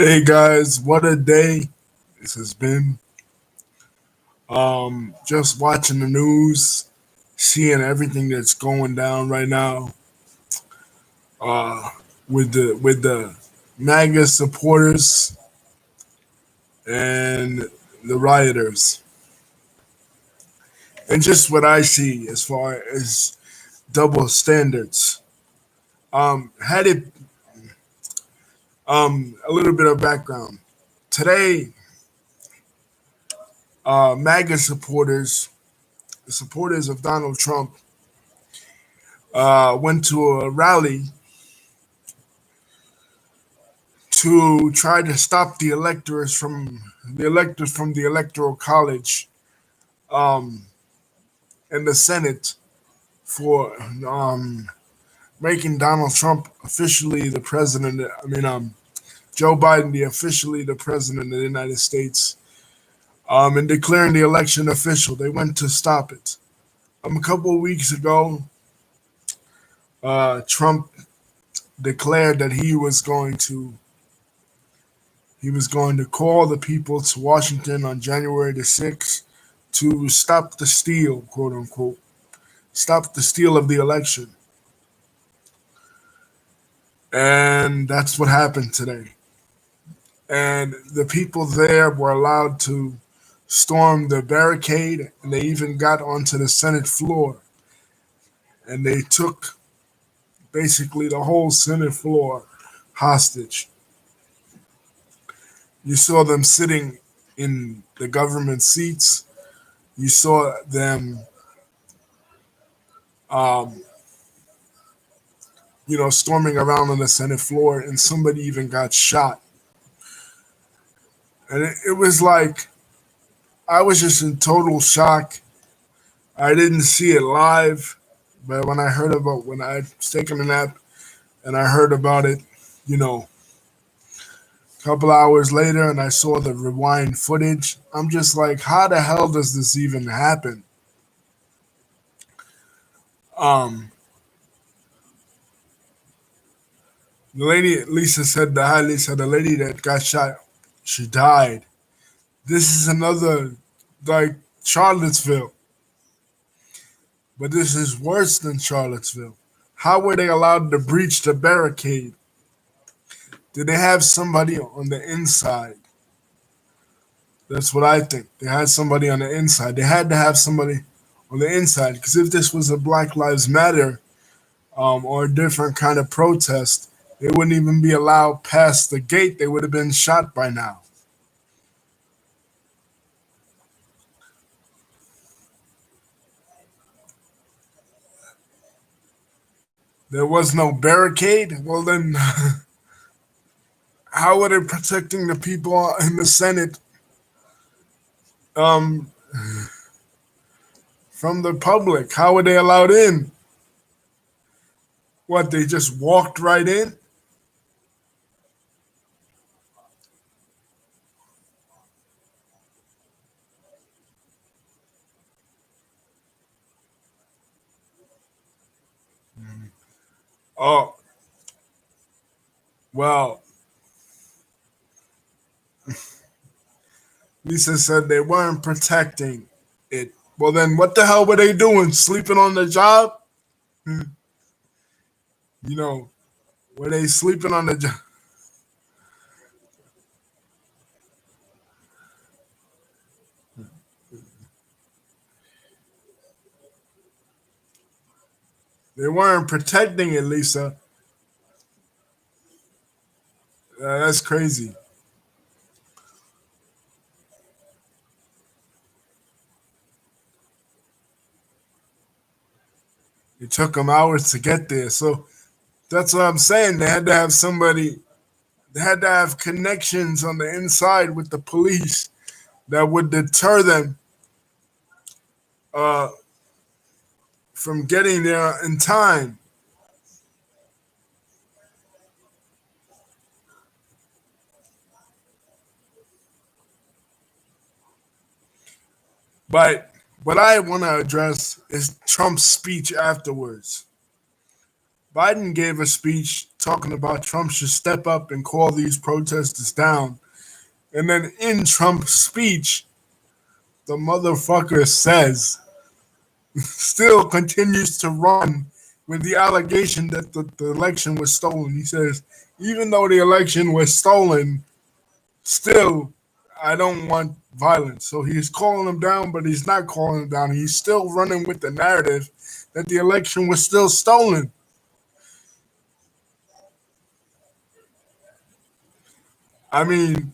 Hey guys, what a day this has been. Just watching the news, seeing everything that's going down right now. Uh, with the MAGA supporters and the rioters, and just what I see as far as double standards. Had it a little bit of background today. MAGA supporters, the supporters of Donald Trump, went to a rally to try to stop the electors from the electoral college um, and the Senate for making Donald Trump officially the president. Joe Biden the officially the president of the United States, and declaring the election official. They went to stop it. A couple of weeks ago, Trump declared that he was going to call the people to Washington on January the 6th to stop the steal, quote unquote, stop the steal of the election. And that's what happened today. And the people there were allowed to storm the barricade, and they even got onto the Senate floor, and they took basically the whole Senate floor hostage. You saw them sitting in the government seats. You saw them, um, storming around on the Senate floor, and somebody even got shot. And it was like I was just in total shock. I didn't see it live, but when I was taking a nap and I heard about it, you know, a couple hours later, and I saw the rewind footage, I'm just like, how the hell does this even happen? Um, the lady, Lisa said, hi Lisa, the lady that got shot, she died. This is another, like, Charlottesville, but this is worse than Charlottesville. How were they allowed to breach the barricade? Did they have somebody on the inside? That's what I think. They had somebody on the inside. They had to have somebody on the inside, because if this was a Black Lives Matter or a different kind of protest, they wouldn't even be allowed past the gate. They would have been shot by now. There was no barricade. Well, then, how are they protecting the people in the Senate um, from the public? How were they allowed in? What, they just walked right in? Oh, well, Lisa said they weren't protecting it. Well, then what the hell were they doing? Sleeping on the job? You know, were they sleeping on the job? They weren't protecting it, Lisa. That's crazy. It took them hours to get there. So that's what I'm saying. They had to have somebody, they had to have connections on the inside with the police that would deter them uh, from getting there in time. But what I want to address is Trump's speech afterwards. Biden gave a speech talking about Trump should step up and call these protesters down. And then in Trump's speech, the motherfucker says, still continues to run with the allegation that the election was stolen. He says, even though the election was stolen, still, I don't want violence. So he's calling them down, but he's not calling them down. He's still running with the narrative that the election was still stolen. I mean,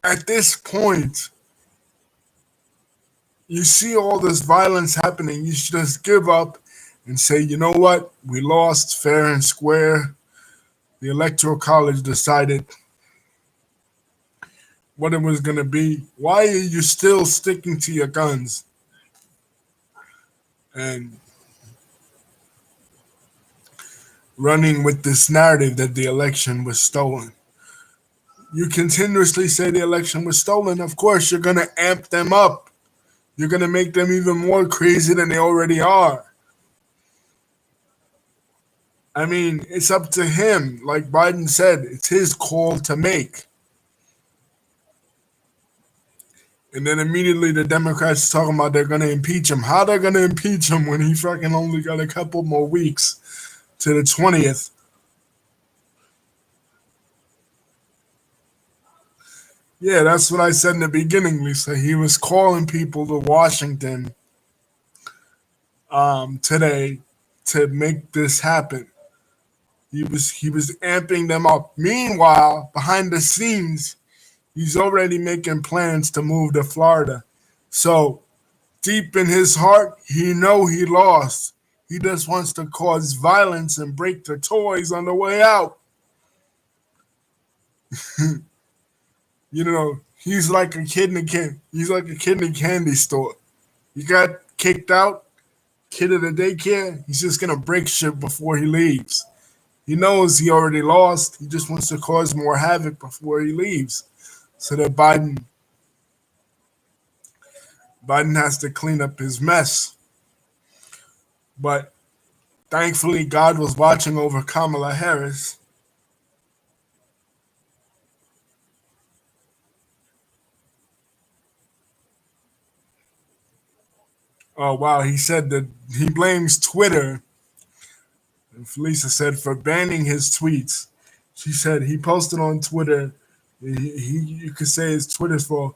at this point, you see all this violence happening. You should just give up and say, you know what? We lost fair and square. The Electoral College decided what it was going to be. Why are you still sticking to your guns and running with this narrative that the election was stolen? You continuously say the election was stolen. Of course, you're going to amp them up. You're going to make them even more crazy than they already are. I mean, it's up to him. Like Biden said, it's his call to make. And then immediately the Democrats talking about they're going to impeach him. How they're going to impeach him when he fucking only got a couple more weeks to the 20th? Yeah, that's what I said in the beginning, Lisa. He was calling people to Washington today to make this happen. He was amping them up. Meanwhile, behind the scenes, he's already making plans to move to Florida. So deep in his heart, he know he lost. He just wants to cause violence and break the toys on the way out. You know, he's like a kid in a can. He's like a kid in a candy store. You got kicked out, kid at the daycare. He's just gonna break shit before he leaves. He knows he already lost. He just wants to cause more havoc before he leaves, so that Biden has to clean up his mess. But thankfully, God was watching over Kamala Harris. Oh wow, he said that he blames Twitter. Lisa said for banning his tweets. She said he posted on Twitter. You could say his Twitter's for.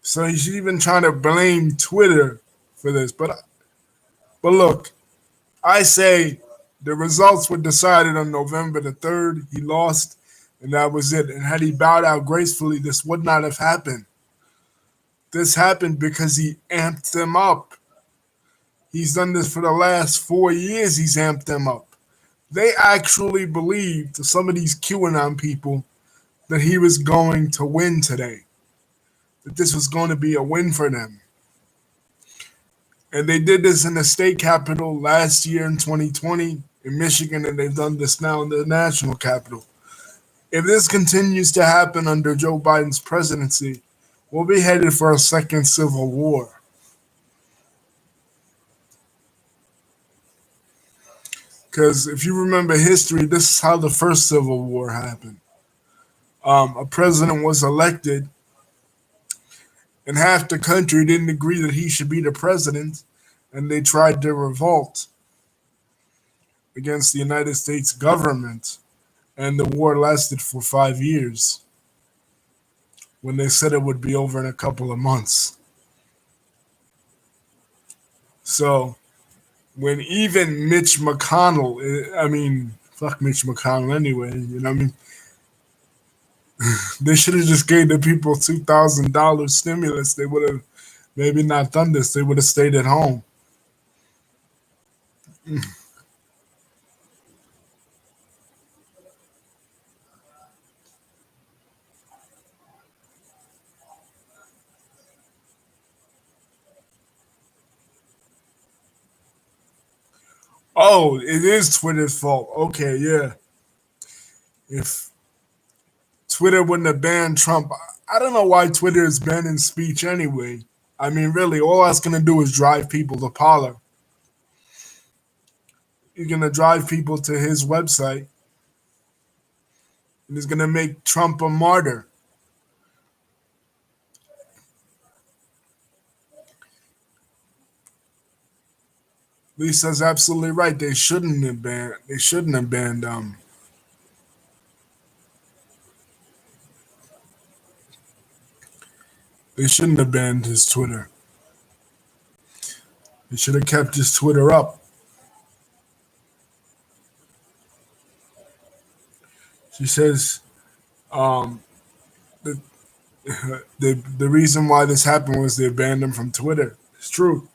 So he's even trying to blame Twitter for this. But look, I say the results were decided on November the 3rd. He lost, and that was it. And had he bowed out gracefully, this would not have happened. This happened because he amped them up. He's done this for the last 4 years. He's amped them up. They actually believed, some of these QAnon people, that he was going to win today, that this was going to be a win for them. And they did this in the state capitol last year in 2020 in Michigan, and they've done this now in the national capital. If this continues to happen under Joe Biden's presidency, we'll be headed for a second civil war. Because if you remember history, this is how the first Civil War happened. A president was elected, and half the country didn't agree that he should be the president, and they tried to revolt against the United States government, and the war lasted for 5 years when they said it would be over in a couple of months. So when even Mitch McConnell, fuck Mitch McConnell anyway, you know what I mean? They should have just gave the people $2,000 stimulus. They would have maybe not done this. They would have stayed at home. Oh, it is Twitter's fault. Okay, yeah. If Twitter wouldn't have banned Trump, I don't know why Twitter is banning speech anyway. I mean, really, all that's gonna do is drive people to Parler. You're gonna drive people to his website, and it's gonna make Trump a martyr. Lisa's absolutely right. They shouldn't have banned. They shouldn't have banned. They shouldn't have banned his Twitter. They should have kept his Twitter up. She says um, the, the reason why this happened was they banned him from Twitter. It's true.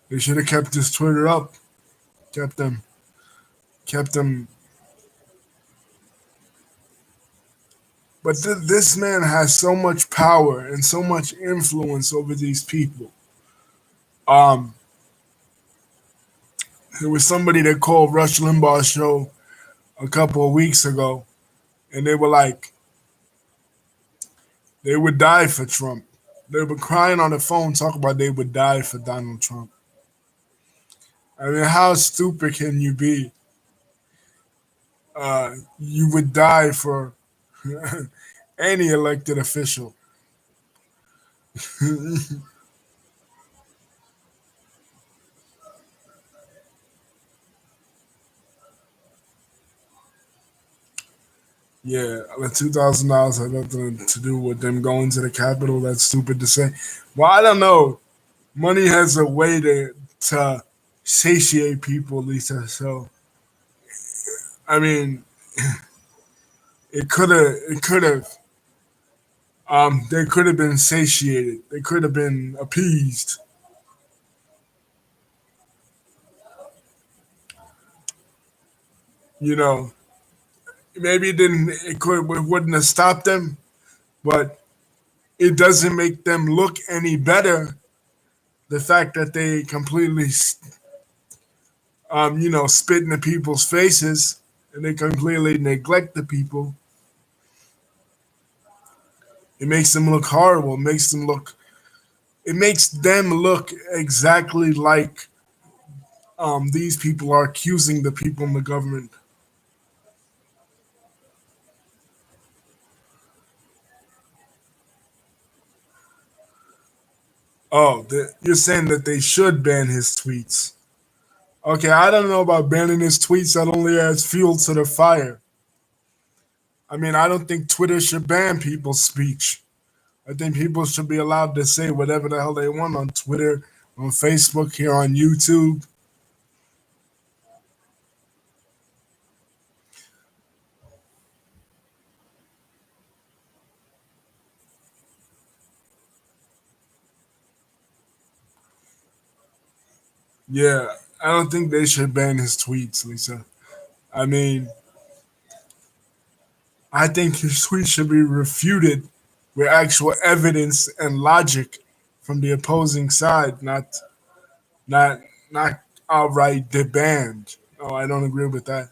They should have kept his Twitter up. Kept them. Kept them. But this man has so much power and so much influence over these people. Um, there was somebody that called Rush Limbaugh's show a couple of weeks ago, and they were like, they would die for Trump. They were crying on the phone, talking about they would die for Donald Trump. I mean, how stupid can you be? You would die for any elected official. Yeah, the $2,000 had nothing to do with them going to the Capitol. That's stupid to say. Well, I don't know. Money has a way to satiate people, Lisa. So I mean, they could have been satiated. They could have been appeased. You know, maybe it wouldn't have stopped them, but it doesn't make them look any better. The fact that they completely, spit in the people's faces and they completely neglect the people. It makes them look horrible. It makes them look exactly like these people are accusing the people in the government. Oh, you're saying that they should ban his tweets. Okay, I don't know about banning his tweets. That only adds fuel to the fire. I mean, I don't think Twitter should ban people's speech. I think people should be allowed to say whatever the hell they want on Twitter, on Facebook, here on YouTube. Yeah, I don't think they should ban his tweets, Lisa. I mean, I think his tweets should be refuted with actual evidence and logic from the opposing side, not not outright debanned. Oh, I don't agree with that.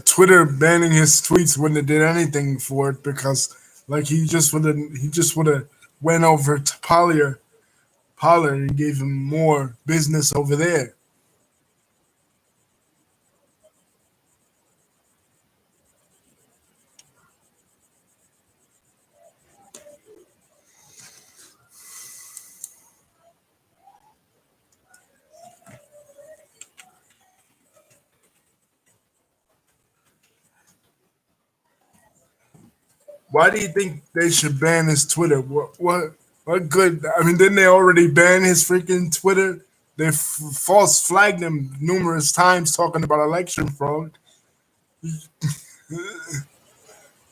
Twitter banning his tweets wouldn't have did anything for it because, like, he just would have went over to Pollard and gave him more business over there. Why do you think they should ban his Twitter? What good? I mean, didn't they already ban his freaking Twitter? They false flagged him numerous times talking about election fraud.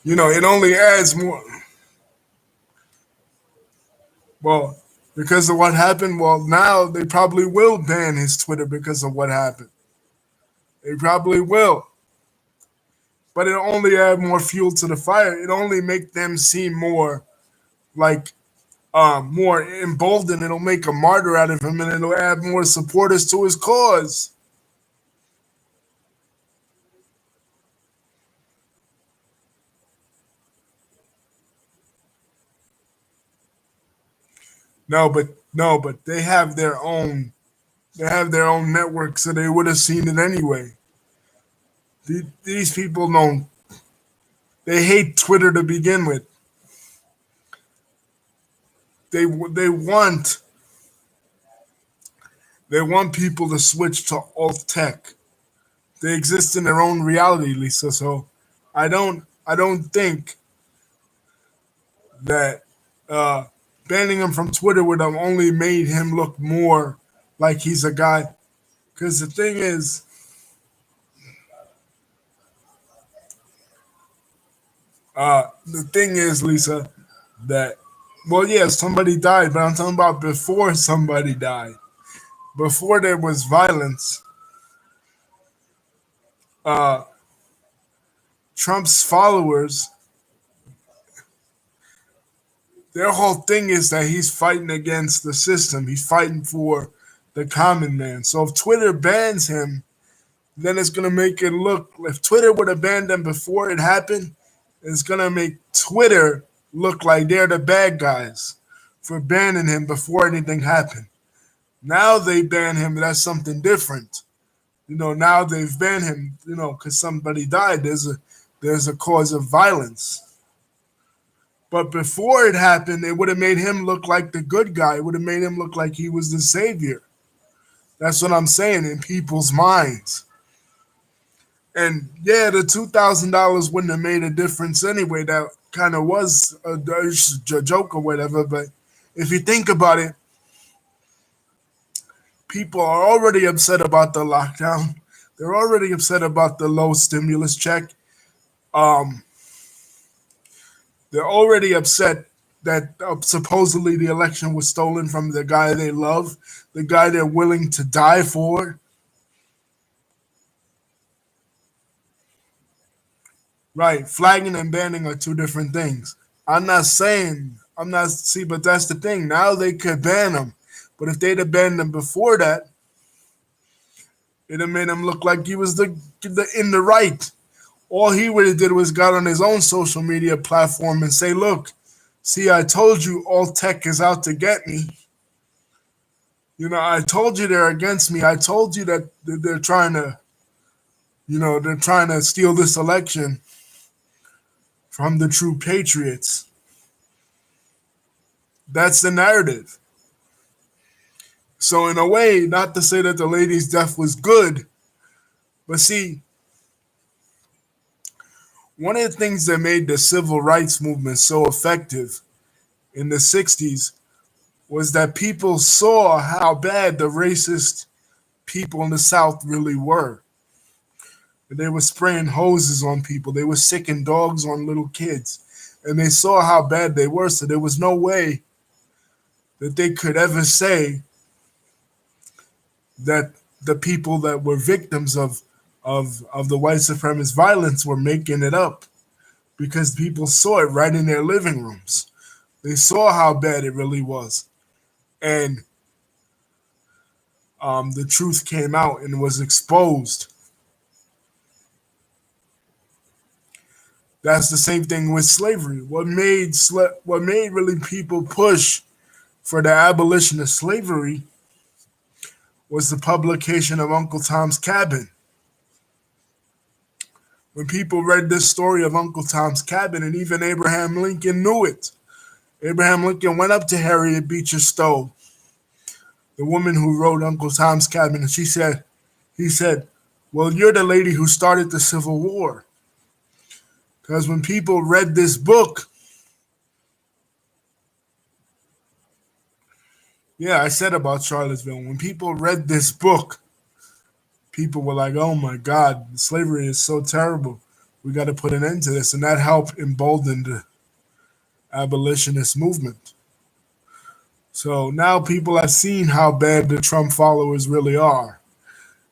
It only adds more. Well, because of what happened, well, now they probably will ban his Twitter because of what happened. They probably will. But it'll only add more fuel to the fire. It'll only make them seem more like more emboldened. It'll make a martyr out of him, and it'll add more supporters to his cause. No, but they have their own. They have their own network, so they would have seen it anyway. These people don't. They hate Twitter to begin with. They want people to switch to alt tech. They exist in their own reality, Lisa. So I don't think that uh, banning him from Twitter would have only made him look more like he's a guy. Because the thing is, Lisa, that well, yeah, somebody died, but I'm talking about before somebody died, before there was violence. Uh, Trump's followers, their whole thing is that he's fighting against the system. He's fighting for the common man. So if Twitter bans him, then it's gonna make it look. If Twitter would have banned him before it happened, it's gonna make Twitter look like they're the bad guys for banning him before anything happened. Now they ban him. That's something different. Now they've banned him. Because somebody died. There's a cause of violence. But before it happened, it would have made him look like the good guy. It would have made him look like he was the savior. That's what I'm saying in people's minds. And yeah, the $2,000 wouldn't have made a difference anyway. That kind of was a joke or whatever. But if you think about it, people are already upset about the lockdown. They're already upset about the low stimulus check. Um, they're already upset that supposedly the election was stolen from the guy they love, the guy they're willing to die for. Right, flagging and banning are two different things. I'm not, see, but that's the thing. Now they could ban him. But if they'd have banned him before that, it'd have made him look like he was the in the right. All he would have did was got on his own social media platform and say, "Look, see, I told you all tech is out to get me. I told you they're against me. I told you that they're trying to, they're trying to steal this election from the true patriots." That's the narrative. So in a way, not to say that the lady's death was good, but see, one of the things that made the civil rights movement so effective in the 60s was that people saw how bad the racist people in the South really were. They were spraying hoses on people. They were sicking dogs on little kids. And they saw how bad they were. So there was no way that they could ever say that the people that were victims of the white supremacist violence were making it up, because people saw it right in their living rooms. They saw how bad it really was. And the truth came out and was exposed. That's the same thing with slavery. What made really people push for the abolition of slavery was the publication of Uncle Tom's Cabin. When people read this story of Uncle Tom's Cabin, and even Abraham Lincoln knew it. Abraham Lincoln went up to Harriet Beecher Stowe, the woman who wrote Uncle Tom's Cabin, and he said, "Well, you're the lady who started the Civil War." Because when people read this book, yeah, I said about Charlottesville, when people read this book, people were like, "Oh my God, slavery is so terrible. We got to put an end to this." And that helped embolden the abolitionist movement. So now people have seen how bad the Trump followers really are.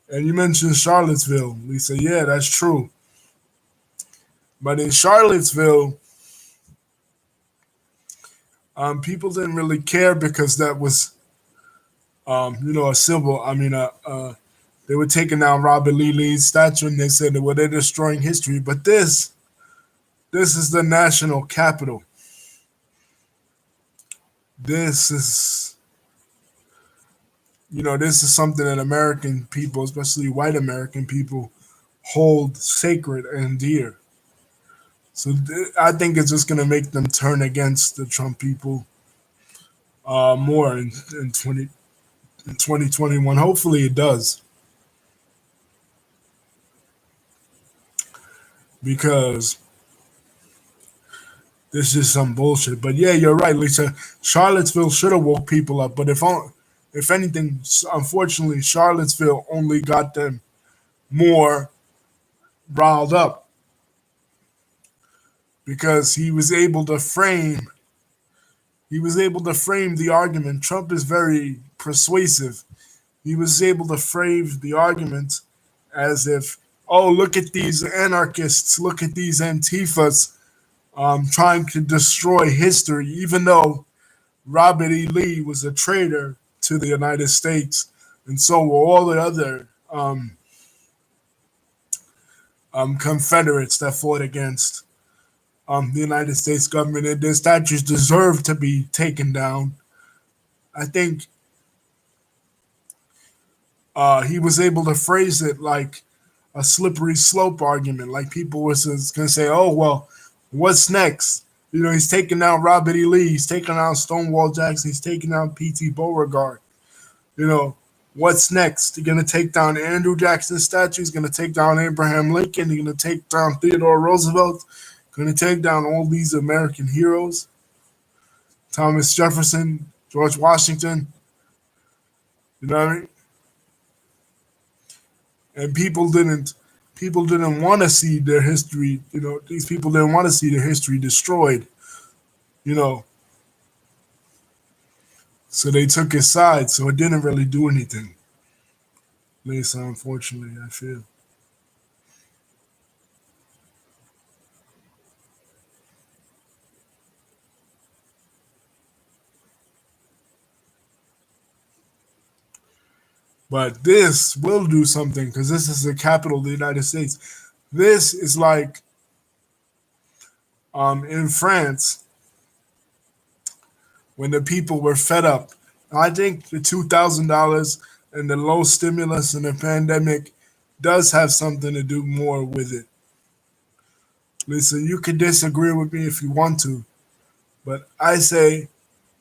And you mentioned Charlottesville, Lisa. Yeah, that's true. But in Charlottesville, People didn't really care because that was, a symbol. They were taking down Robert Lee's statue, and they said, well, they're destroying history. But this is the national capital. This is, this is something that American people, especially white American people, hold sacred and dear. So I think it's just going to make them turn against the Trump people more in 2021. Hopefully it does, because this is some bullshit. But yeah, you're right, Lisa. Charlottesville should have woke people up. But if anything, unfortunately, Charlottesville only got them more riled up, because he was able to frame the argument. Trump is very persuasive. He was able to frame the argument as if, oh, look at these anarchists, look at these Antifas trying to destroy history, even though Robert E. Lee was a traitor to the United States, and so were all the other Confederates that fought against the United States government, and their statues deserve to be taken down. I think he was able to phrase it like a slippery slope argument. Like people were going to say, oh, well, what's next? He's taking out Robert E. Lee. He's taking out Stonewall Jackson. He's taking out P.T. Beauregard. What's next? You're going to take down Andrew Jackson's statue. He's going to take down Abraham Lincoln. You're going to take down Theodore Roosevelt. Going to take down all these American heroes. Thomas Jefferson, George Washington. You know what I mean? And people didn't want to see their history. These people didn't want to see their history destroyed. You know, so they took his side. So it didn't really do anything. Lisa, unfortunately, I feel. But this will do something, because this is the capital of the United States. This is like in France, when the people were fed up. I think the $2,000 and the low stimulus and the pandemic does have something to do more with it. Listen, you can disagree with me if you want to, but I say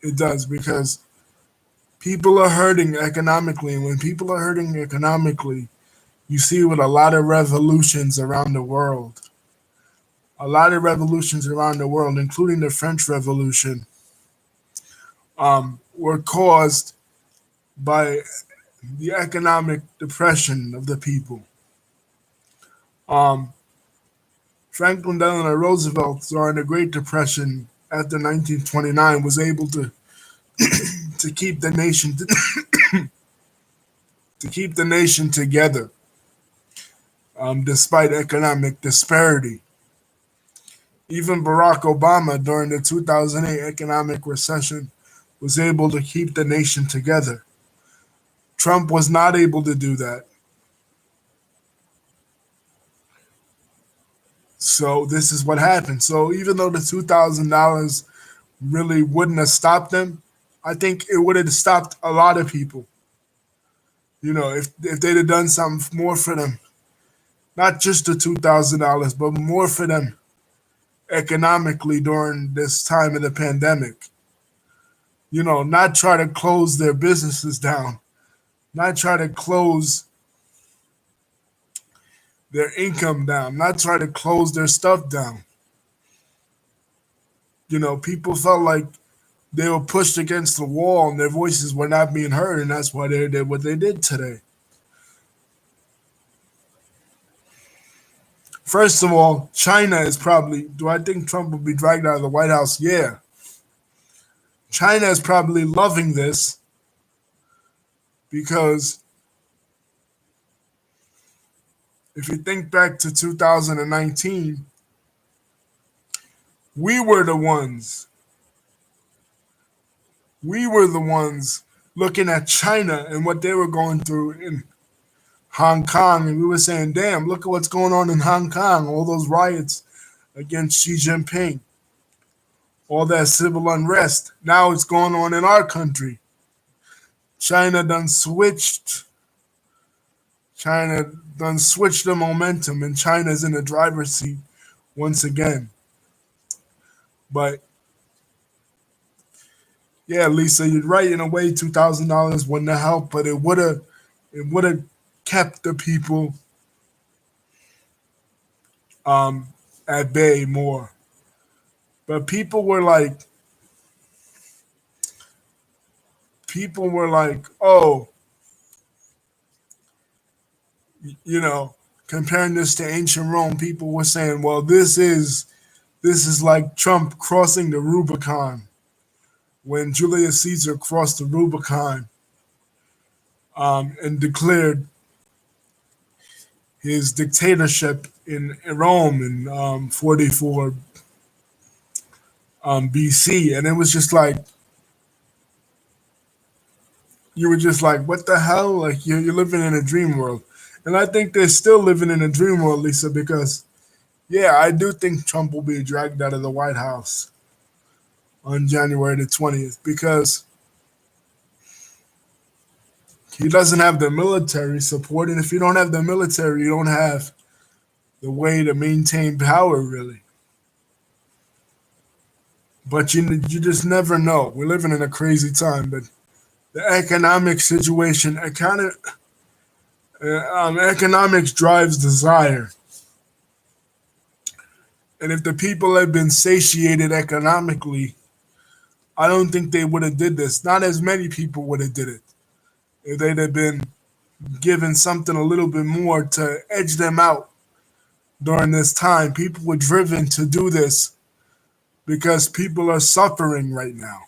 it does, because people are hurting economically. And when people are hurting economically, you see with a lot of revolutions around the world. A lot of revolutions around the world, including the French Revolution, were caused by the economic depression of the people. Um, Franklin Delano Roosevelt, during the Great Depression after 1929, was able to keep the nation to keep the nation together, despite economic disparity. Even Barack Obama, during the 2008 economic recession, was able to keep the nation together. Trump was not able to do that. So this is what happened. So even though the $2,000 really wouldn't have stopped them, I think it would have stopped a lot of people. If they'd have done something more for them, not just the $2,000, but more for them economically during this time of the pandemic. Not try to close their businesses down, not try to close their income down, not try to close their stuff down. People felt like they were pushed against the wall and their voices were not being heard, and that's why they did what they did today. First of all, China is probably, do I think Trump will be dragged out of the White House? Yeah. China is probably loving this, because if you think back to 2019, we were the ones We were the ones looking at China and what they were going through in Hong Kong, and we were saying, damn, look at what's going on in Hong Kong, all those riots against Xi Jinping, all that civil unrest. Now it's going on in our country. China done switched. China done switched the momentum, and China's in the driver's seat once again. But yeah, Lisa, you're right in a way. $2,000 wouldn't have helped, but it would have kept the people um at bay more. But people were like, oh, you know, comparing this to ancient Rome, people were saying, well, this is like Trump crossing the Rubicon when Julius Caesar crossed the Rubicon and declared his dictatorship in Rome in 44 BC, and it was just like you were just like, what the hell? Like you're living in a dream world, and I think they're still living in a dream world, Lisa, because yeah, I do think Trump will be dragged out of the White House on January the 20th because he doesn't have the military support, and if you don't have the military, you don't have the way to maintain power, really. But you just never know. We're living in a crazy time, but the economic situation, economics drives desire, and if the people had been satiated economically, I don't think they would have did this. Not as many people would have did it if they'd have been given something a little bit more to edge them out during this time. People were driven to do this because people are suffering right now.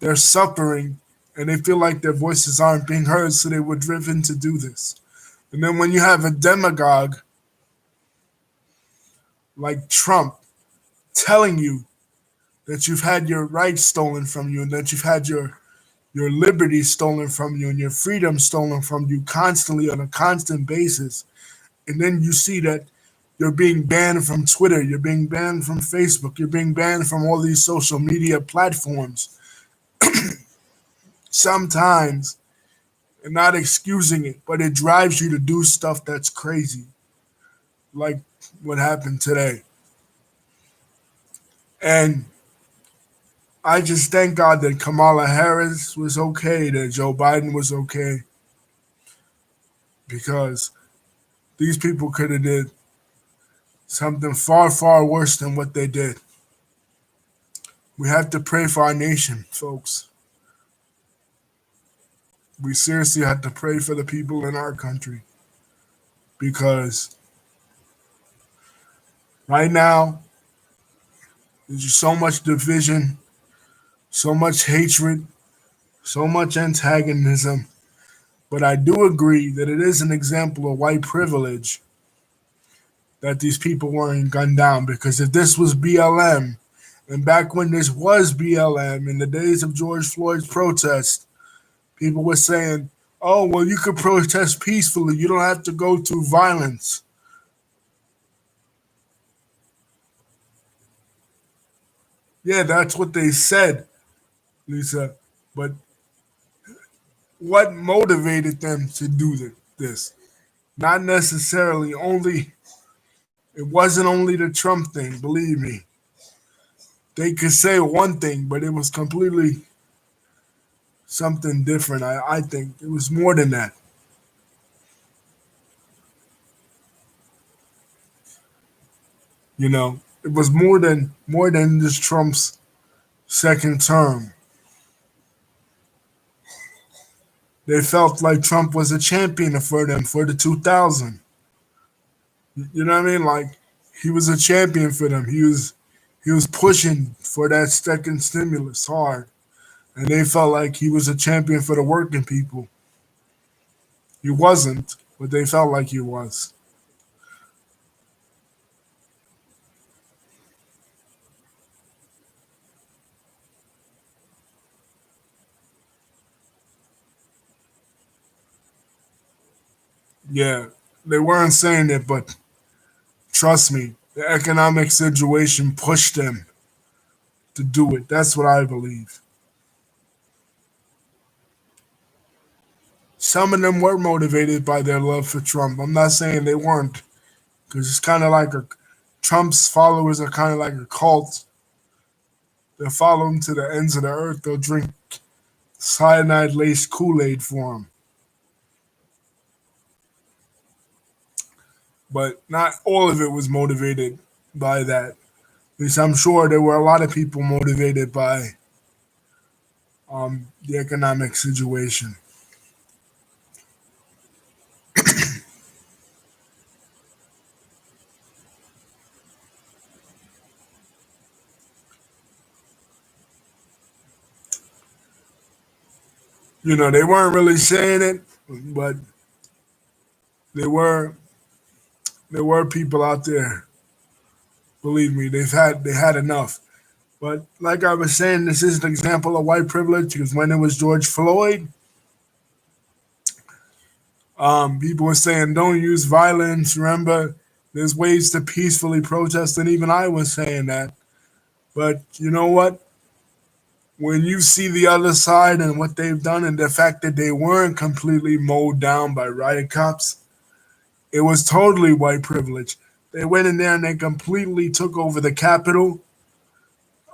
They're suffering and they feel like their voices aren't being heard, so they were driven to do this. And then when you have a demagogue like Trump telling you that you've had your rights stolen from you and that you've had your liberty stolen from you and your freedom stolen from you constantly on a constant basis, and then you see that you're being banned from Twitter, you're being banned from Facebook, you're being banned from all these social media platforms. Sometimes, and not excusing it, but it drives you to do stuff that's crazy, like what happened today. And I just thank God that Kamala Harris was okay, that Joe Biden was okay, because these people could have did something far, far worse than what they did. We have to pray for our nation, folks. We seriously have to pray for the people in our country because right now there's just so much division, so much hatred, so much antagonism. But I do agree that it is an example of white privilege that these people weren't gunned down, because if this was BLM, and back when this was BLM in the days of George Floyd's protest, people were saying, oh, well, you could protest peacefully. You don't have to go through violence. Yeah, that's what they said, Lisa. But what motivated them to do this? Not necessarily only, it wasn't only the Trump thing, believe me. They could say one thing, but it was completely something different. I think it was more than that. It was more than just Trump's second term. They felt like Trump was a champion for them for the 2000. You know what I mean? Like he was a champion for them. He was pushing for that second stimulus hard, and they felt like he was a champion for the working people. He wasn't, but they felt like he was. Yeah, they weren't saying it, but trust me, the economic situation pushed them to do it. That's what I believe. Some of them were motivated by their love for Trump. I'm not saying they weren't, because it's kind of like a Trump's followers are kind of like a cult. They follow him to the ends of the earth. They'll drink cyanide laced Kool Aid for him. But not all of it was motivated by that. At least I'm sure there were a lot of people motivated by the economic situation. They weren't really saying it, but there were there were people out there. Believe me, they had enough. But like I was saying, this is an example of white privilege because when it was George Floyd, people were saying don't use violence. Remember, there's ways to peacefully protest, and even I was saying that. But you know what? When you see the other side and what they've done, and the fact that they weren't completely mowed down by riot cops, it was totally white privilege. They went in there and they completely took over the Capitol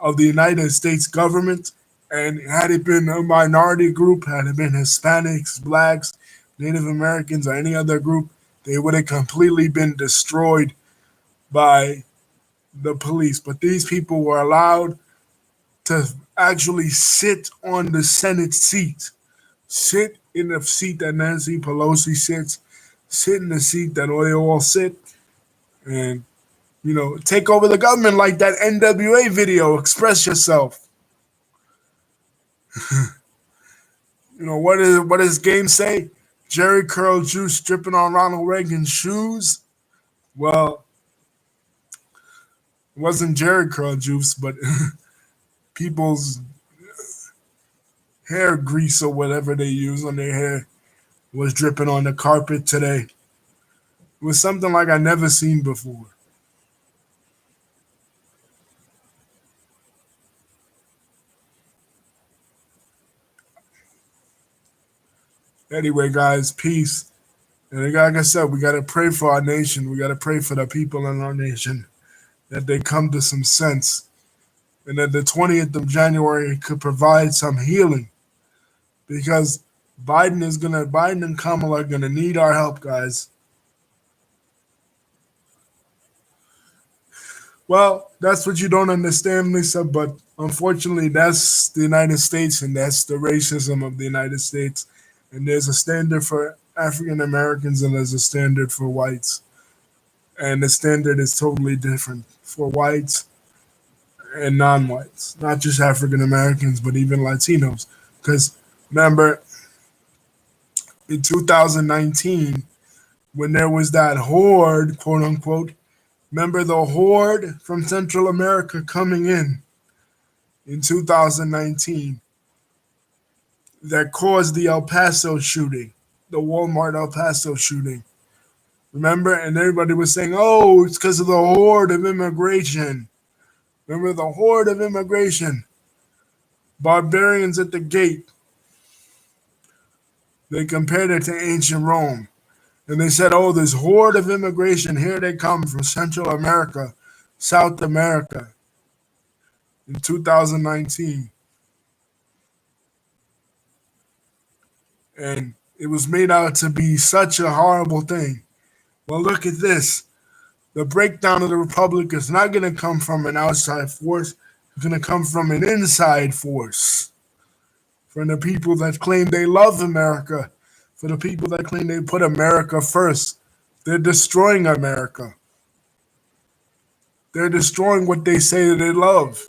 of the United States government. And had it been a minority group, had it been Hispanics, blacks, Native Americans, or any other group, they would have completely been destroyed by the police. But these people were allowed to actually sit on the Senate seat, sit in the seat that Nancy Pelosi sits, sit in the seat that they all sit, and take over the government like that NWA video. Express yourself. What does Game say? Jerry curl juice dripping on Ronald Reagan's shoes. Well, it wasn't Jerry curl juice, but people's hair grease or whatever they use on their hair was dripping on the carpet today. It was something like I never seen before. Anyway, guys, peace. And like I said, we got to pray for our nation. We got to pray for the people in our nation that they come to some sense and that the 20th of January could provide some healing because Biden and Kamala are going to need our help, guys. Well, that's what you don't understand, Lisa, but unfortunately, that's the United States and that's the racism of the United States. And there's a standard for African Americans and there's a standard for whites. And the standard is totally different for whites and non whites, not just African Americans, but even Latinos. Because remember, in 2019, when there was that horde, quote unquote, remember the horde from Central America coming in 2019 that caused the El Paso shooting, the Walmart El Paso shooting. Remember? And everybody was saying, oh, it's because of the horde of immigration. Remember the horde of immigration? Barbarians at the gate. They compared it to ancient Rome. And they said, oh, this horde of immigration, here they come from Central America, South America in 2019. And it was made out to be such a horrible thing. Well, look at this. The breakdown of the republic is not going to come from an outside force. It's going to come from an inside force. From the people that claim they love America. For the people that claim they put America first. They're destroying America. They're destroying what they say that they love.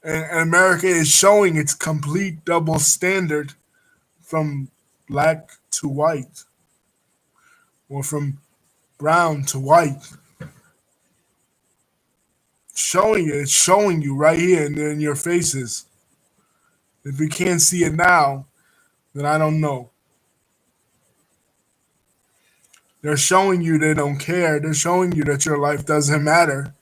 And America is showing its complete double standard from black to white, or from brown to white. Showing it, it's showing you right here in your faces. If we can't see it now, then I don't know. They're showing you they don't care. They're showing you that your life doesn't matter.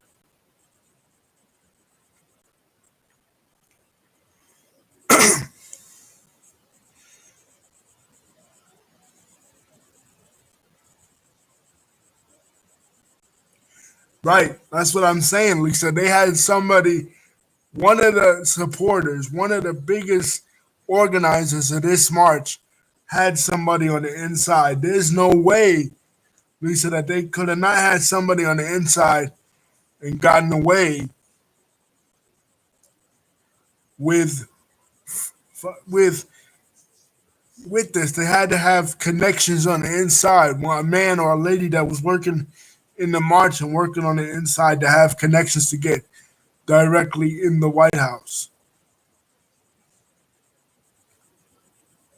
Right. That's what I'm saying, Lisa. They had somebody, one of the supporters, one of the biggest organizers of this march, had somebody on the inside. There's no way, Lisa, that they could have not had somebody on the inside and gotten away with with with this. They had to have connections on the inside. Well, a man or a lady that was working in the march and working on the inside to have connections to get directly in the White House.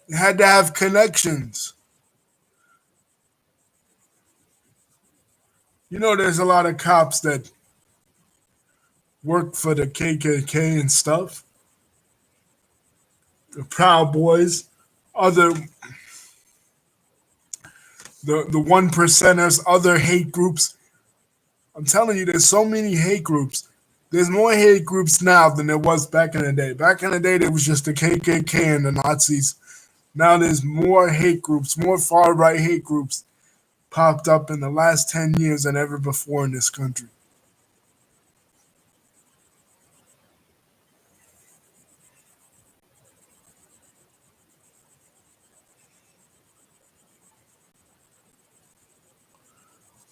They had to have connections. You know, there's a lot of cops that work for the KKK and stuff, the Proud Boys, other the one percenters, other hate groups. I'm telling you, there's so many hate groups. There's more hate groups now than there was back in the day. Back in the day, there was just the KKK and the Nazis. Now there's more hate groups, more far right hate groups popped up in the last 10 years than ever before in this country.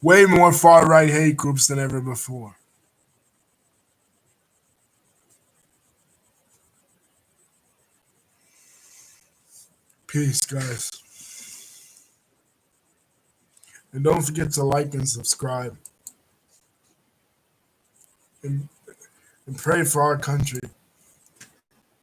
Way more far right hate groups than ever before. Peace, guys. And don't forget to like and subscribe and, and pray for our country.